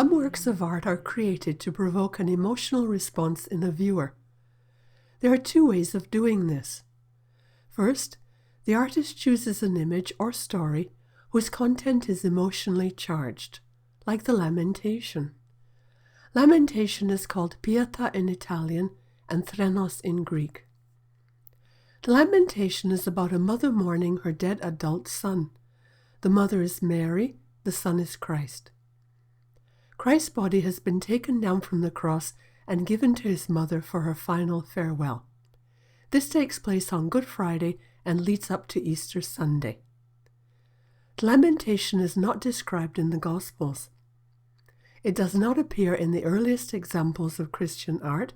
Some works of art are created to provoke an emotional response in a viewer. There are two ways of doing this. First, the artist chooses an image or story whose content is emotionally charged, like the Lamentation. Lamentation is called Pietà in Italian and Threnos in Greek. The Lamentation is about a mother mourning her dead adult son. The mother is Mary, the son is Christ. Christ's body has been taken down from the cross and given to his mother for her final farewell. This takes place on Good Friday and leads up to Easter Sunday. The Lamentation is not described in the Gospels. It does not appear in the earliest examples of Christian art,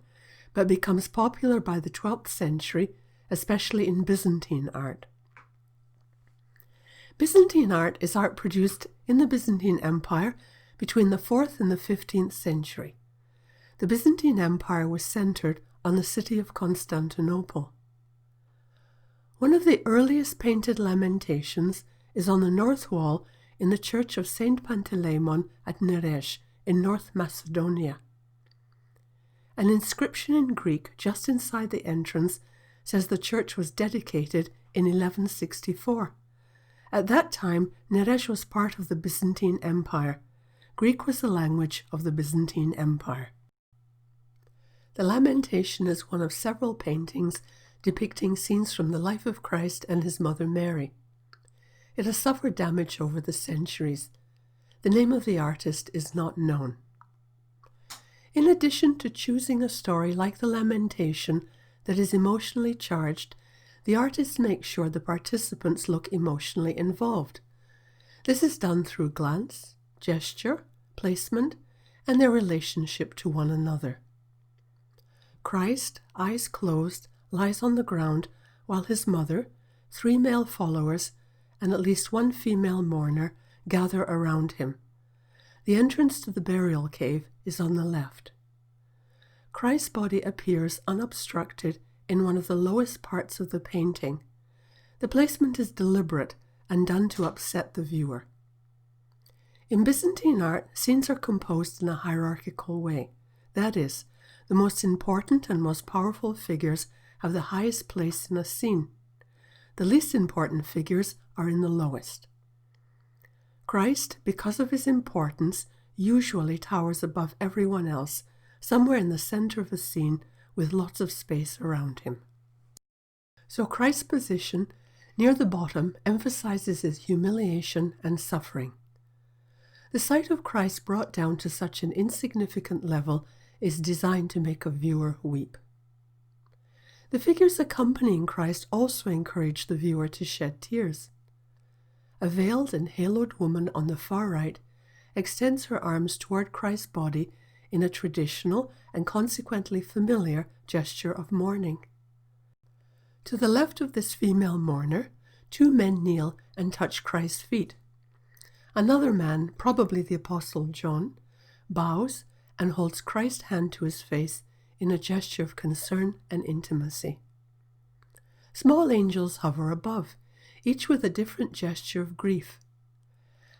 but becomes popular by the 12th century, especially in Byzantine art. Byzantine art is art produced in the Byzantine Empire between the 4th and the 15th century. The Byzantine Empire was centered on the city of Constantinople. One of the earliest painted Lamentations is on the north wall in the church of Saint Panteleimon at Nerezi in North Macedonia. An inscription in Greek just inside the entrance says the church was dedicated in 1164. At that time, Nerezi was part of the Byzantine Empire. Greek was the language of the Byzantine Empire. The Lamentation is one of several paintings depicting scenes from the life of Christ and his mother Mary. It has suffered damage over the centuries. The name of the artist is not known. In addition to choosing a story like the Lamentation that is emotionally charged, the artist makes sure the participants look emotionally involved. This is done through glance, gesture, placement, and their relationship to one another. Christ, eyes closed, lies on the ground, while his mother, 3 male followers, and at least 1 female mourner gather around him. The entrance to the burial cave is on the left. Christ's body appears unobstructed in one of the lowest parts of the painting. The placement is deliberate and done to upset the viewer. In Byzantine art, scenes are composed in a hierarchical way. That is, the most important and most powerful figures have the highest place in a scene. The least important figures are in the lowest. Christ, because of his importance, usually towers above everyone else, somewhere in the center of a scene with lots of space around him. So Christ's position near the bottom emphasizes his humiliation and suffering. The sight of Christ brought down to such an insignificant level is designed to make a viewer weep. The figures accompanying Christ also encourage the viewer to shed tears. A veiled and haloed woman on the far right extends her arms toward Christ's body in a traditional and consequently familiar gesture of mourning. To the left of this female mourner, 2 men kneel and touch Christ's feet. Another man, probably the Apostle John, bows and holds Christ's hand to his face in a gesture of concern and intimacy. Small angels hover above, each with a different gesture of grief.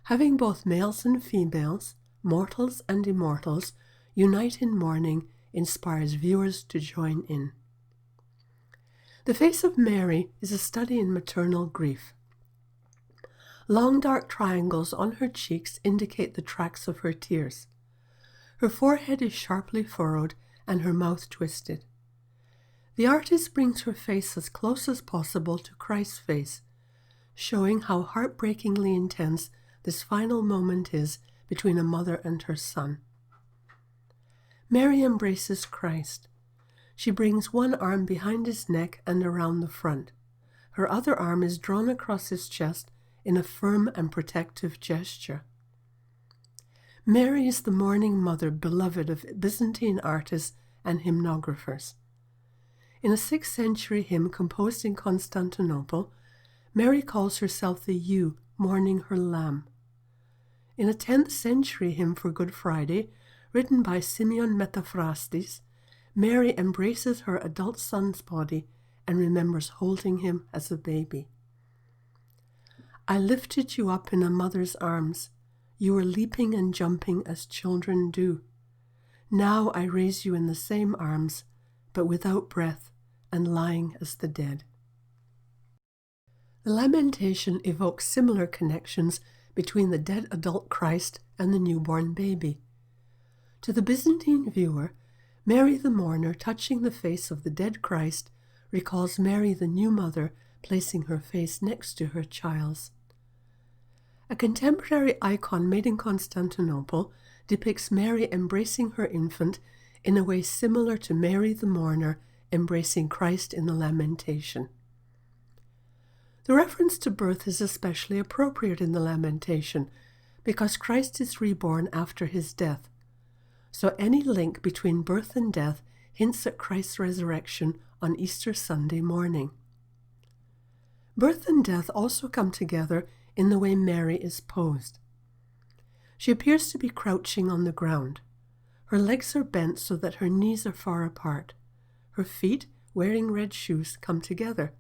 Having both males and females, mortals and immortals, unite in mourning inspires viewers to join in. The face of Mary is a study in maternal grief. Long dark triangles on her cheeks indicate the tracks of her tears. Her forehead is sharply furrowed and her mouth twisted. The artist brings her face as close as possible to Christ's face, showing how heartbreakingly intense this final moment is between a mother and her son. Mary embraces Christ. She brings one arm behind his neck and around the front. Her other arm is drawn across his chest in a firm and protective gesture. Mary is the mourning mother beloved of Byzantine artists and hymnographers. In a 6th century hymn composed in Constantinople, Mary calls herself the ewe mourning her lamb. In a 10th century hymn for Good Friday, written by Simeon Metaphrastes, Mary embraces her adult son's body and remembers holding him as a baby. I lifted you up in a mother's arms. you were leaping and jumping as children do. Now I raise you in the same arms, but without breath and lying as the dead. The Lamentation evokes similar connections between the dead adult Christ and the newborn baby. To the Byzantine viewer, Mary the mourner touching the face of the dead Christ recalls Mary the new mother placing her face next to her child's. A contemporary icon made in Constantinople depicts Mary embracing her infant in a way similar to Mary the mourner embracing Christ in the Lamentation. The reference to birth is especially appropriate in the Lamentation because Christ is reborn after his death, so any link between birth and death hints at Christ's resurrection on Easter Sunday morning. Birth and death also come together in the way Mary is posed. She appears to be crouching on the ground. Her legs are bent so that her knees are far apart. Her feet, wearing red shoes, come together.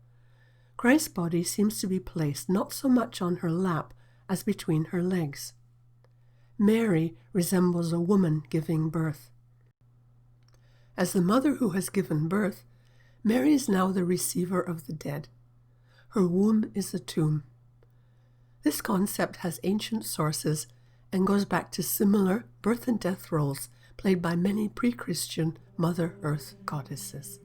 Christ's body seems to be placed not so much on her lap as between her legs. Mary resembles a woman giving birth. As the mother who has given birth, Mary is now the receiver of the dead. Her womb is a tomb. This concept has ancient sources and goes back to similar birth and death roles played by many pre-Christian Mother Earth goddesses.